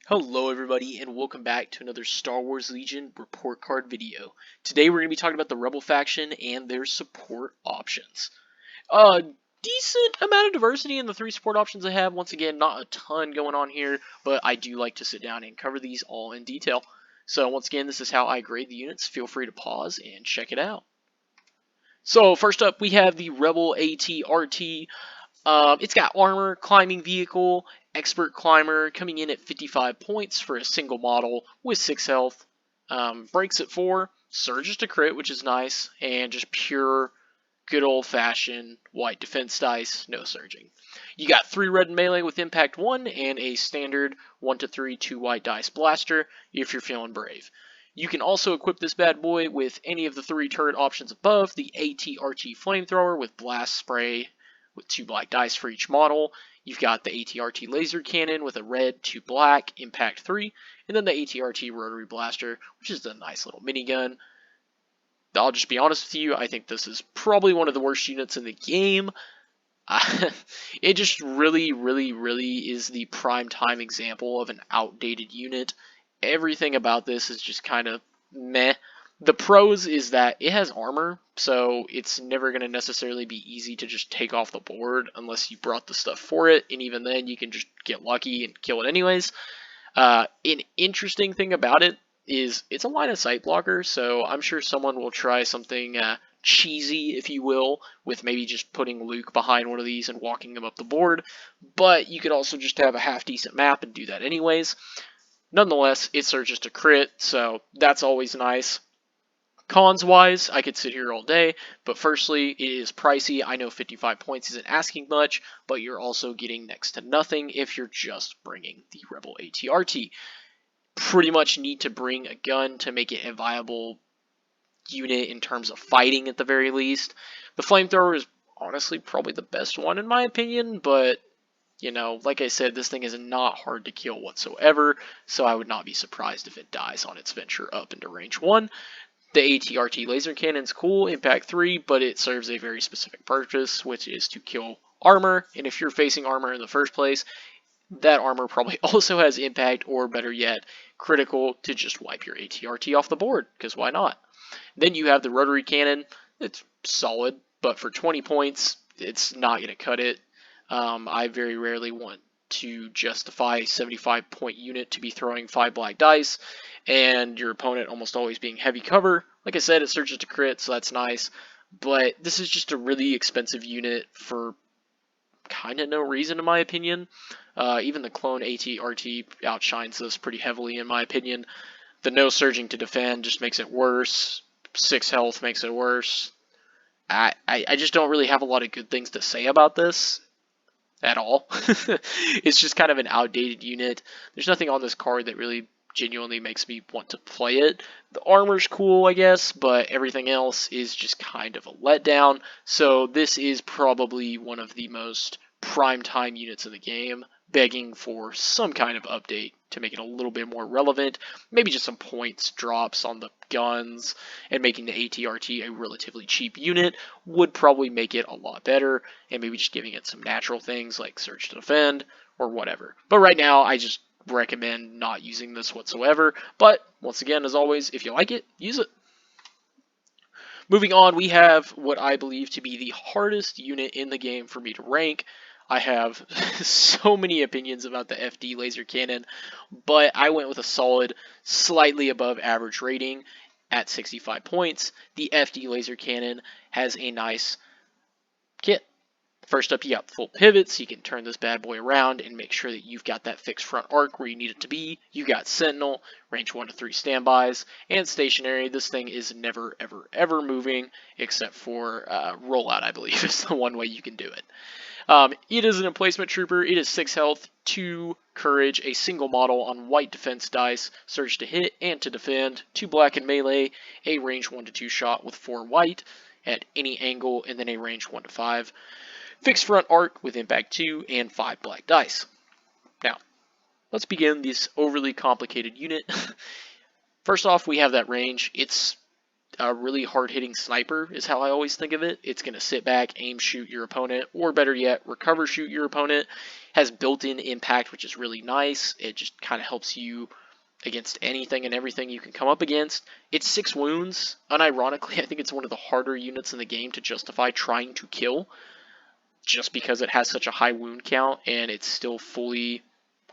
Hello everybody and welcome back to another Star Wars Legion report card video. Today we're going to be talking about the Rebel faction and their support options. Decent amount of diversity in the three support options I have. Once again, not a ton going on here, but I do like to sit down and cover these all in detail. So once again, this is how I grade the units. Feel free to pause and check it out. So first up we have the Rebel ATRT. It's got armor, climbing vehicle, expert climber, coming in at 55 points for a single model with 6 health. Breaks at 4, surges to crit, which is nice, and just pure, good old-fashioned white defense dice, no surging. You got 3 red in melee with impact 1, and a standard 1-3 2 white dice blaster if you're feeling brave. You can also equip this bad boy with any of the 3 turret options above, the ATRT flamethrower with blast spray with 2 black dice for each model. You've got the ATRT laser cannon with a red, 2 black, impact 3, and then the ATRT rotary blaster, which is a nice little minigun. I'll just be honest with you, I think this is probably one of the worst units in the game. It just really is the prime time example of an outdated unit. Everything about this is just kind of meh. The pros is that it has armor, so it's never going to necessarily be easy to just take off the board unless you brought the stuff for it, and even then you can just get lucky and kill it anyways. An interesting thing about it is it's a line of sight blocker, so I'm sure someone will try something cheesy, if you will, with maybe just putting Luke behind one of these and walking him up the board, but you could also just have a half-decent map and do that anyways. Nonetheless, it surges to crit, so that's always nice. Cons-wise, I could sit here all day, but firstly, it is pricey. I know 55 points isn't asking much, but you're also getting next to nothing if you're just bringing the Rebel ATRT. Pretty much need to bring a gun to make it a viable unit in terms of fighting at the very least. The flamethrower is honestly probably the best one in my opinion, but you know, like I said, this thing is not hard to kill whatsoever, so I would not be surprised if it dies on its venture up into range 1. The ATRT laser cannon's cool, impact 3, but it serves a very specific purpose, which is to kill armor, and if you're facing armor in the first place, that armor probably also has impact, or better yet, critical to just wipe your ATRT off the board, because why not? Then you have the rotary cannon. It's solid, but for 20 points, it's not going to cut it. I very rarely want to justify a 75 point unit to be throwing 5 black dice and your opponent almost always being heavy cover. Like I said, it surges to crit, so that's nice, but this is just a really expensive unit for kind of no reason in my opinion. Even the clone ATRT outshines this pretty heavily in my opinion. The no surging to defend just makes it worse. 6 health makes it worse. I just don't really have a lot of good things to say about this at all. It's just kind of an outdated unit. There's nothing on this card that really genuinely makes me want to play it. The armor's cool, I guess, but everything else is just kind of a letdown. So this is probably one of the most prime time units in the game, begging for some kind of update to make it a little bit more relevant. Maybe just some points drops on the guns, and making the ATRT a relatively cheap unit would probably make it a lot better, and maybe just giving it some natural things like surge to defend or whatever. But right now, I just recommend not using this whatsoever. But once again, as always, if you like it, use it. Moving on, we have what I believe to be the hardest unit in the game for me to rank. I have so many opinions about the FD laser cannon, but I went with a solid, slightly above average rating at 65 points. The FD laser cannon has a nice kit. First up, you got full pivots. You can turn this bad boy around and make sure that you've got that fixed front arc where you need it to be. You got Sentinel, range 1-3 standbys, and stationary. This thing is never, ever moving, except for rollout, I believe, is the one way you can do it. It is an emplacement trooper. It is 6 health, 2 courage, a single model on white defense dice, surge to hit and to defend, 2 black in melee, a range 1-2 shot with 4 white at any angle, and then a range 1-5. Fixed front arc with impact 2 and 5 black dice. Now, let's begin this overly complicated unit. First off, we have that range. It's a really hard-hitting sniper is how I always think of it. It's going to sit back, aim, shoot your opponent, or better yet, recover, shoot your opponent. has built-in impact, which is really nice. It just kind of helps you against anything and everything you can come up against. It's 6 wounds. Unironically, I think it's one of the harder units in the game to justify trying to kill, just because it has such a high wound count and it's still fully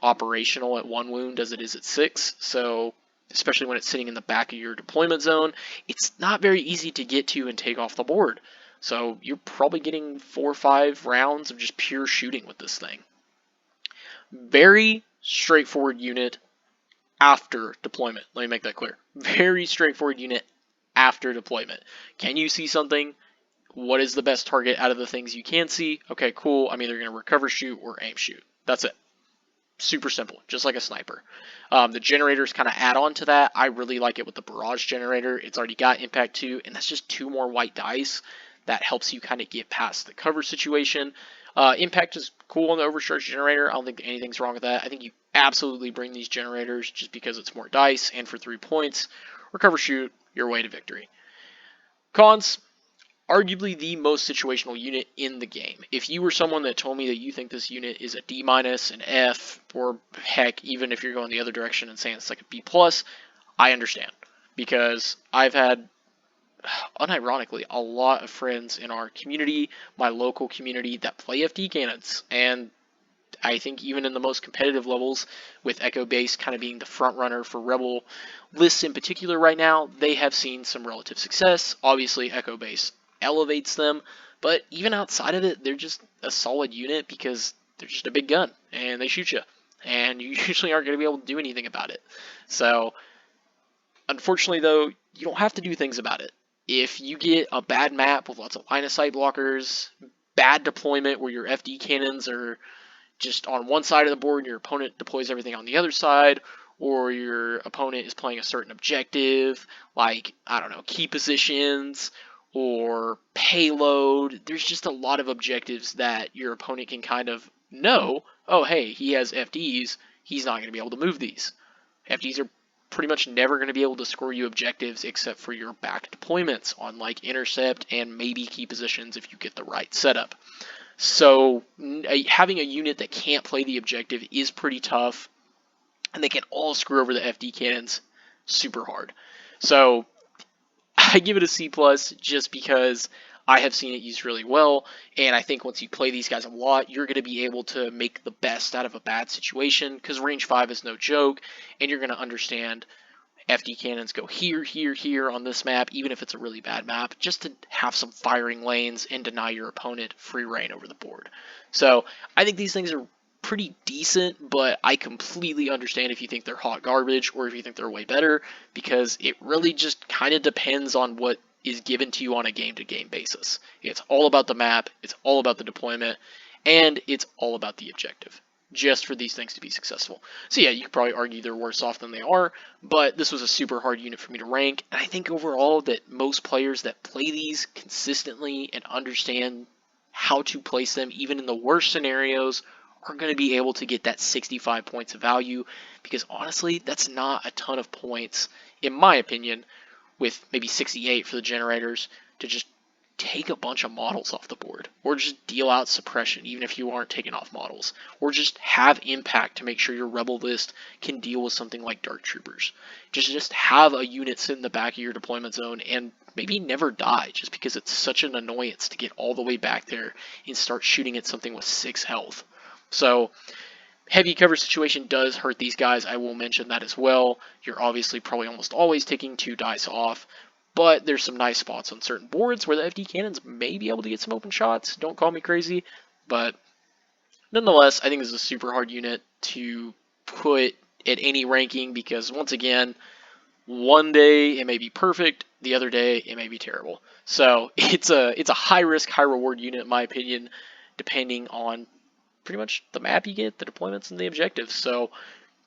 operational at 1 wound as it is at 6. So especially when it's sitting in the back of your deployment zone, it's not very easy to get to and take off the board. So you're probably getting 4 or 5 rounds of just pure shooting with this thing. Very straightforward unit after deployment. Let me make that clear. Very straightforward unit after deployment. Can you see something? What is the best target out of the things you can see? Okay, cool. I'm either going to recover shoot or aim shoot. That's it. Super simple, just like a sniper. The generators kind of add on to that. I really like it with the barrage generator. It's already got impact 2, and that's just 2 more white dice. That helps you kind of get past the cover situation. Impact is cool on the overcharge generator. I don't think anything's wrong with that. I think you absolutely bring these generators just because it's more dice, and for 3 points, recover shoot, your way to victory. Cons, arguably the most situational unit in the game. If you were someone that told me that you think this unit is a D-, an F, or heck, even if you're going the other direction and saying it's like a B+, I understand. Because I've had, unironically, a lot of friends in our community, my local community, that play FD cannons. And I think even in the most competitive levels, with Echo Base kind of being the front runner for Rebel lists in particular right now, they have seen some relative success. Obviously, Echo Base elevates them, but even outside of it, they're just a solid unit because they're just a big gun and they shoot you, and you usually aren't going to be able to do anything about it. So unfortunately though, you don't have to do things about it. If you get a bad map with lots of line of sight blockers, bad deployment where your FD cannons are just on one side of the board and your opponent deploys everything on the other side, or your opponent is playing a certain objective, like, I don't know, key positions or payload. There's just a lot of objectives that your opponent can kind of know, oh, hey, he has FDs, he's not going to be able to move these. FDs are pretty much never going to be able to score you objectives except for your back deployments on like intercept and maybe key positions if you get the right setup. So having a unit that can't play the objective is pretty tough, and they can all screw over the FD cannons super hard. So I give it a C+ just because I have seen it used really well, and I think once you play these guys a lot, you're going to be able to make the best out of a bad situation, because range 5 is no joke, and you're going to understand FD cannons go here, here, here on this map, even if it's a really bad map, just to have some firing lanes and deny your opponent free reign over the board. So I think these things are pretty decent, but I completely understand if you think they're hot garbage or if you think they're way better, because it really just kind of depends on what is given to you on a game-to-game basis. It's all about the map, it's all about the deployment, and it's all about the objective, just for these things to be successful. So yeah, you could probably argue they're worse off than they are, but this was a super hard unit for me to rank, and I think overall that most players that play these consistently and understand how to place them, even in the worst scenarios, are going to be able to get that 65 points of value, because honestly, that's not a ton of points, in my opinion, with maybe 68 for the generators, to just take a bunch of models off the board, or just deal out suppression even if you aren't taking off models, or just have impact to make sure your rebel list can deal with something like dark troopers. Just have a unit sit in the back of your deployment zone and maybe never die, just because it's such an annoyance to get all the way back there and start shooting at something with 6 health. So heavy cover situation does hurt these guys, I will mention that as well. You're obviously probably almost always taking 2 dice off, but there's some nice spots on certain boards where the FD cannons may be able to get some open shots. Don't call me crazy, but nonetheless, I think this is a super hard unit to put at any ranking, because once again, one day it may be perfect, the other day it may be terrible. So it's a high risk, high reward unit in my opinion, depending on pretty much the map you get, the deployments, and the objectives. So,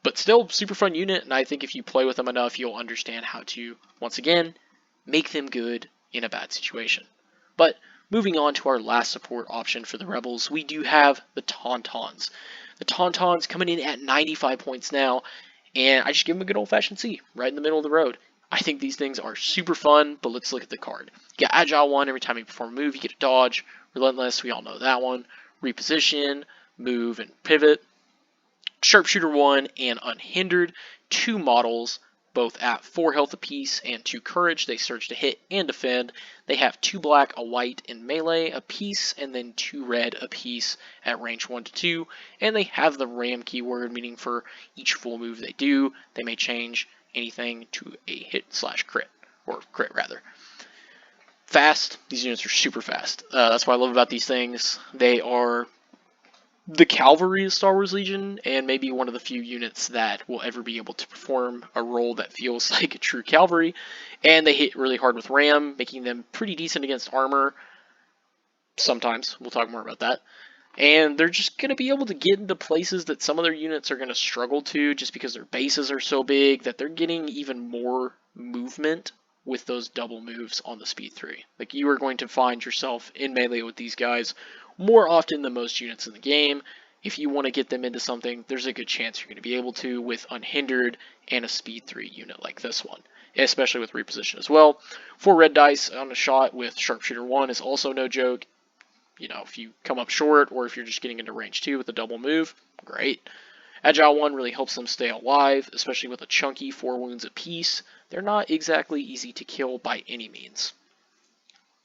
but still super fun unit, and I think if you play with them enough, you'll understand how to, once again, make them good in a bad situation. But moving on to our last support option for the Rebels, we do have the Tauntauns. The Tauntauns coming in at 95 points now, and I just give them a good old-fashioned C, right in the middle of the road. I think these things are super fun, but let's look at the card. You get Agile 1, every time you perform a move, you get a dodge. Relentless, we all know that one. Reposition, move, and pivot. Sharpshooter 1 and Unhindered, 2 models, both at 4 health apiece and 2 courage. They surge to hit and defend. They have 2 black, a white, and melee apiece, and then 2 red apiece at range 1 to 2. And they have the ram keyword, meaning for each full move they do, they may change anything to a hit/crit, or crit rather. Fast, these units are super fast. That's what I love about these things. They are the cavalry of Star Wars Legion, and maybe one of the few units that will ever be able to perform a role that feels like a true cavalry. And they hit really hard with ram, making them pretty decent against armor. Sometimes. We'll talk more about that. And they're just going to be able to get into places that some other units are going to struggle to, just because their bases are so big that they're getting even more movement with those double moves on the speed 3. Like, you are going to find yourself in melee with these guys more often than most units in the game. If you want to get them into something, there's a good chance you're going to be able to with Unhindered and a speed 3 unit like this one, especially with reposition as well. 4 red dice on a shot with Sharpshooter 1 is also no joke. You know, if you come up short, or if you're just getting into range 2 with a double move, great. Agile 1 really helps them stay alive, especially with a chunky 4 wounds apiece. They're not exactly easy to kill by any means.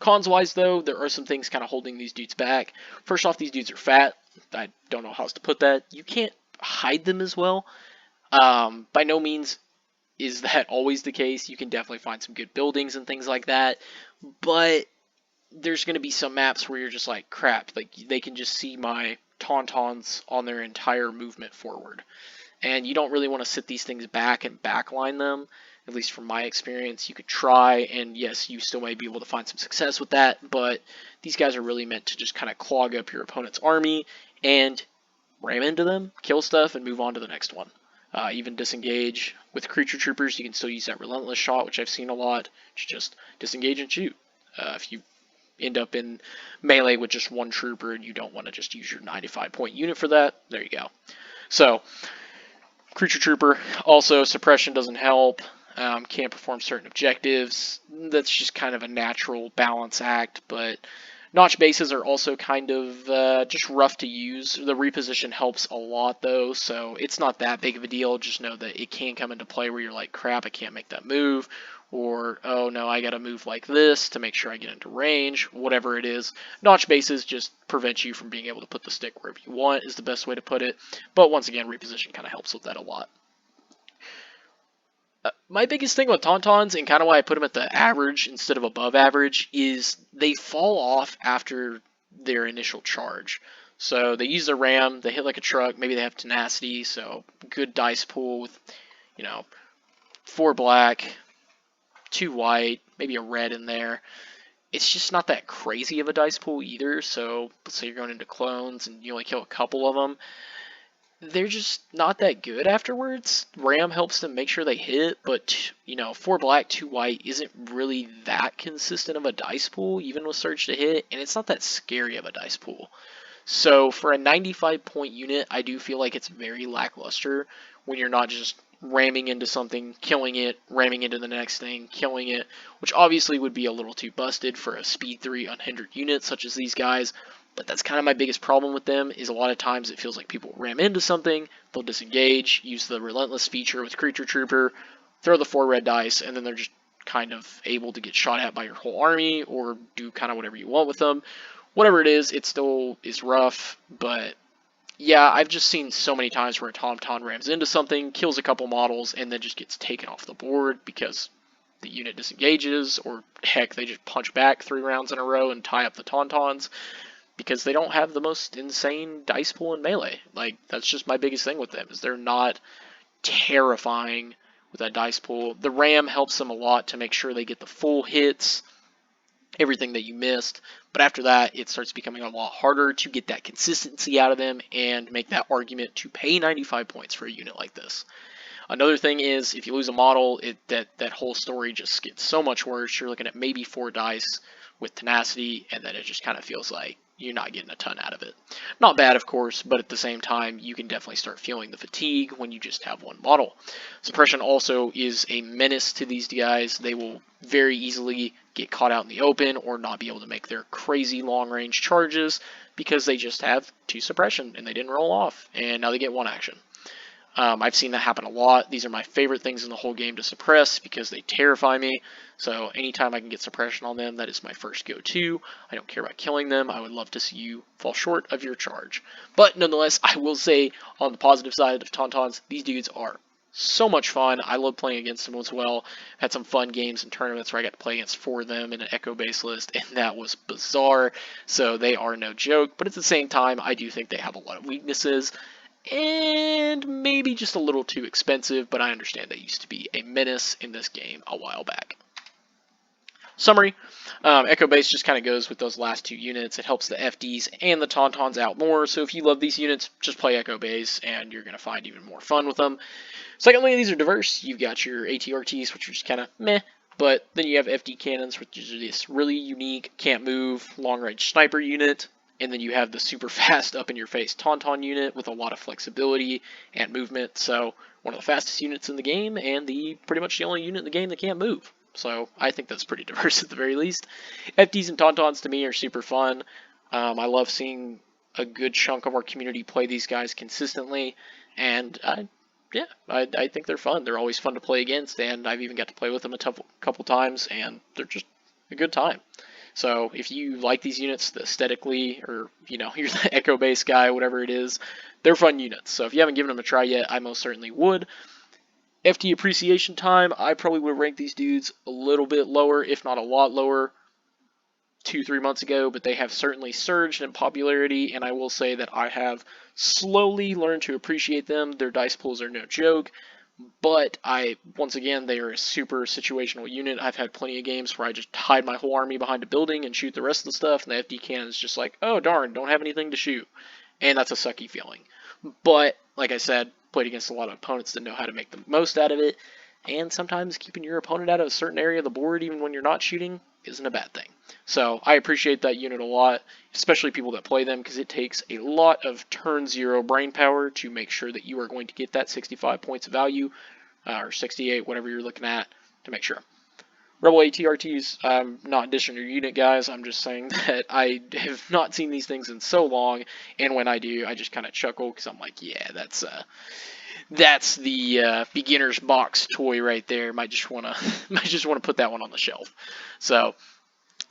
Cons-wise, though, there are some things kind of holding these dudes back. First off, these dudes are fat. I don't know how else to put that. You can't hide them as well. By no means is that always the case. You can definitely find some good buildings and things like that, but there's going to be some maps where you're just like, crap, like they can just see my Tauntauns on their entire movement forward. And you don't really want to sit these things back and backline them, at least from my experience. You could try, and yes, you still may be able to find some success with that, but these guys are really meant to just kind of clog up your opponent's army and ram into them, kill stuff, and move on to the next one. Even disengage. With creature troopers, you can still use that relentless shot, which I've seen a lot. Just disengage and shoot. If you end up in melee with just one trooper and you don't want to just use your 95-point unit for that, there you go. So, creature trooper, also suppression doesn't help, can't perform certain objectives. That's just kind of a natural balance act, but notch bases are also kind of just rough to use. The reposition helps a lot though, so it's not that big of a deal. Just know that it can come into play where you're like, crap, I can't make that move, or oh no, I gotta move like this to make sure I get into range, whatever it is. Notch bases just prevent you from being able to put the stick wherever you want is the best way to put it, but once again, reposition kind of helps with that a lot. My biggest thing with Tauntauns, and kind of why I put them at the average instead of above average, is they fall off after their initial charge. So they use the ram, they hit like a truck, maybe they have tenacity, so good dice pool with, 4 black, 2 white, maybe a red in there. It's just not that crazy of a dice pool either, so let's say you're going into clones and you only kill a couple of them. They're just not that good afterwards. Ram helps them make sure they hit, but 4 black, 2 white isn't really that consistent of a dice pool, even with surge to hit, and it's not that scary of a dice pool. So for a 95-point unit, I do feel like it's very lackluster when you're not just ramming into something, killing it, ramming into the next thing, killing it, which obviously would be a little too busted for a speed 3 unhindered unit such as these guys. But that's kind of my biggest problem with them, is a lot of times it feels like people ram into something, they'll disengage, use the relentless feature with creature trooper, throw the 4 red dice, and then they're just kind of able to get shot at by your whole army, or do kind of whatever you want with them. Whatever it is, still is rough, but yeah, I've just seen so many times where a Tauntaun rams into something, kills a couple models, and then just gets taken off the board because the unit disengages, or heck, they just punch back 3 rounds in a row and tie up the Tauntauns, because they don't have the most insane dice pool in melee. Like, that's just my biggest thing with them, is they're not terrifying with that dice pool. The ram helps them a lot to make sure they get the full hits, everything that you missed, but after that, it starts becoming a lot harder to get that consistency out of them and make that argument to pay 95 points for a unit like this. Another thing is, if you lose a model, that whole story just gets so much worse. You're looking at maybe 4 dice with tenacity, and then it just kind of feels like, you're not getting a ton out of it. Not bad, of course, but at the same time, you can definitely start feeling the fatigue when you just have one model. Suppression also is a menace to these guys. They will very easily get caught out in the open or not be able to make their crazy long-range charges because they just have 2 suppression and they didn't roll off, and now they get 1 action. I've seen that happen a lot. These are my favorite things in the whole game to suppress because they terrify me. So anytime I can get suppression on them, that is my first go-to. I don't care about killing them. I would love to see you fall short of your charge. But nonetheless, I will say on the positive side of Tauntauns, these dudes are so much fun. I love playing against them as well. Had some fun games and tournaments where I got to play against 4 of them in an Echo base list, and that was bizarre. So they are no joke. But at the same time, I do think they have a lot of weaknesses and maybe just a little too expensive, but I understand they used to be a menace in this game a while back. Summary, Echo Base just kind of goes with those last 2 units. It helps the FDs and the Tauntauns out more, so if you love these units, just play Echo Base, and you're going to find even more fun with them. Secondly, these are diverse. You've got your ATRTs, which are just kind of meh, but then you have FD cannons, which is this really unique, can't move, long-range sniper unit. And then you have the super fast up-in-your-face Tauntaun unit with a lot of flexibility and movement. So one of the fastest units in the game and pretty much the only unit in the game that can't move. So I think that's pretty diverse at the very least. FDs and Tauntauns to me are super fun. I love seeing a good chunk of our community play these guys consistently. And yeah, I think they're fun. They're always fun to play against. And I've even got to play with them a couple times. And they're just a good time. So if you like these units aesthetically, or you're the Echo Base guy, whatever it is, they're fun units. So if you haven't given them a try yet, I most certainly would. FD appreciation time, I probably would rank these dudes a little bit lower, if not a lot lower, 2-3 months ago, but they have certainly surged in popularity, and I will say that I have slowly learned to appreciate them. Their dice pools are no joke. But once again, they are a super situational unit. I've had plenty of games where I just hide my whole army behind a building and shoot the rest of the stuff, and the FD cannon is just like, oh darn, don't have anything to shoot. And that's a sucky feeling. But, like I said, played against a lot of opponents that know how to make the most out of it, and sometimes keeping your opponent out of a certain area of the board, even when you're not shooting, isn't a bad thing. So I appreciate that unit a lot, especially people that play them, because it takes a lot of turn 0 brain power to make sure that you are going to get that 65 points of value, or 68, whatever you're looking at, to make sure. Rebel ATRTs, I'm not dishing your unit, guys. I'm just saying that I have not seen these things in so long, and when I do, I just kind of chuckle, because I'm like, yeah, that's the beginner's box toy right there. Might just wanna put that one on the shelf. So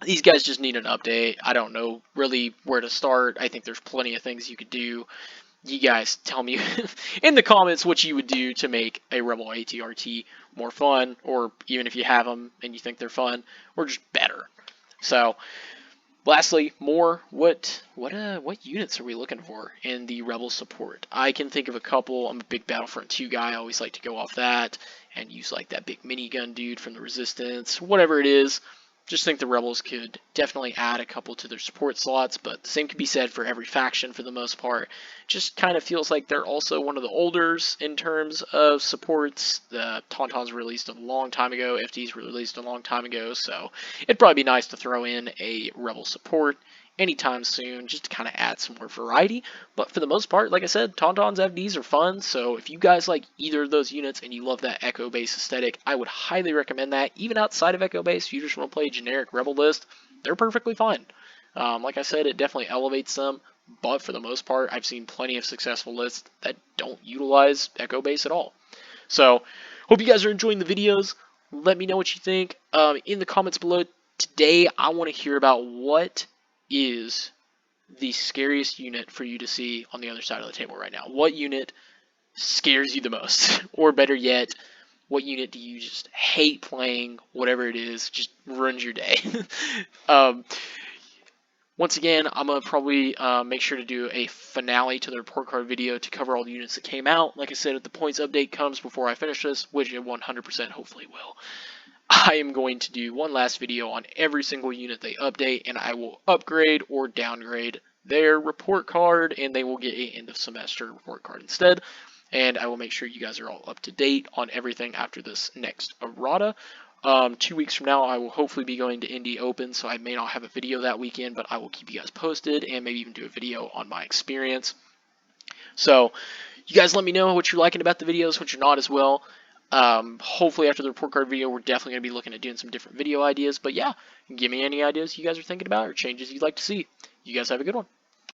these guys just need an update. I don't know really where to start. I think there's plenty of things you could do. You guys tell me in the comments what you would do to make a Rebel ATRT more fun, or even if you have them and you think they're fun, or just better. So lastly, what units are we looking for in the Rebel support? I can think of a couple. I'm a big Battlefront 2 guy. I always like to go off that and use like that big minigun dude from the Resistance, whatever it is. Just think the Rebels could definitely add a couple to their support slots, but the same could be said for every faction for the most part. Just kind of feels like they're also one of the olders in terms of supports. The Tauntauns were released a long time ago, FDs were released a long time ago, so it'd probably be nice to throw in a Rebel support anytime soon, just to kind of add some more variety. But for the most part, like I said, Tauntauns FDs are fun, so if you guys like either of those units and you love that Echo Base aesthetic, I would highly recommend that. Even outside of Echo Base, if you just want to play a generic Rebel list, they're perfectly fine. Like I said, it definitely elevates them, but for the most part, I've seen plenty of successful lists that don't utilize Echo Base at all. So, hope you guys are enjoying the videos. Let me know what you think in the comments below. Today, I want to hear about what is the scariest unit for you to see on the other side of the table right now. What unit scares you the most? Or better yet, what unit do you just hate playing, whatever it is, just ruins your day? Once again, I'm going to probably make sure to do a finale to the report card video to cover all the units that came out. Like I said, if the points update comes before I finish this, which it 100% hopefully will, I am going to do one last video on every single unit they update, and I will upgrade or downgrade their report card, and they will get an end of semester report card instead. And I will make sure you guys are all up to date on everything after this next errata. 2 weeks from now, I will hopefully be going to Indy Open, so I may not have a video that weekend, but I will keep you guys posted and maybe even do a video on my experience. So you guys let me know what you're liking about the videos, what you're not as well. Hopefully after the report card video, we're definitely going to be looking at doing some different video ideas. But yeah, give me any ideas you guys are thinking about or changes you'd like to see. You guys have a good one.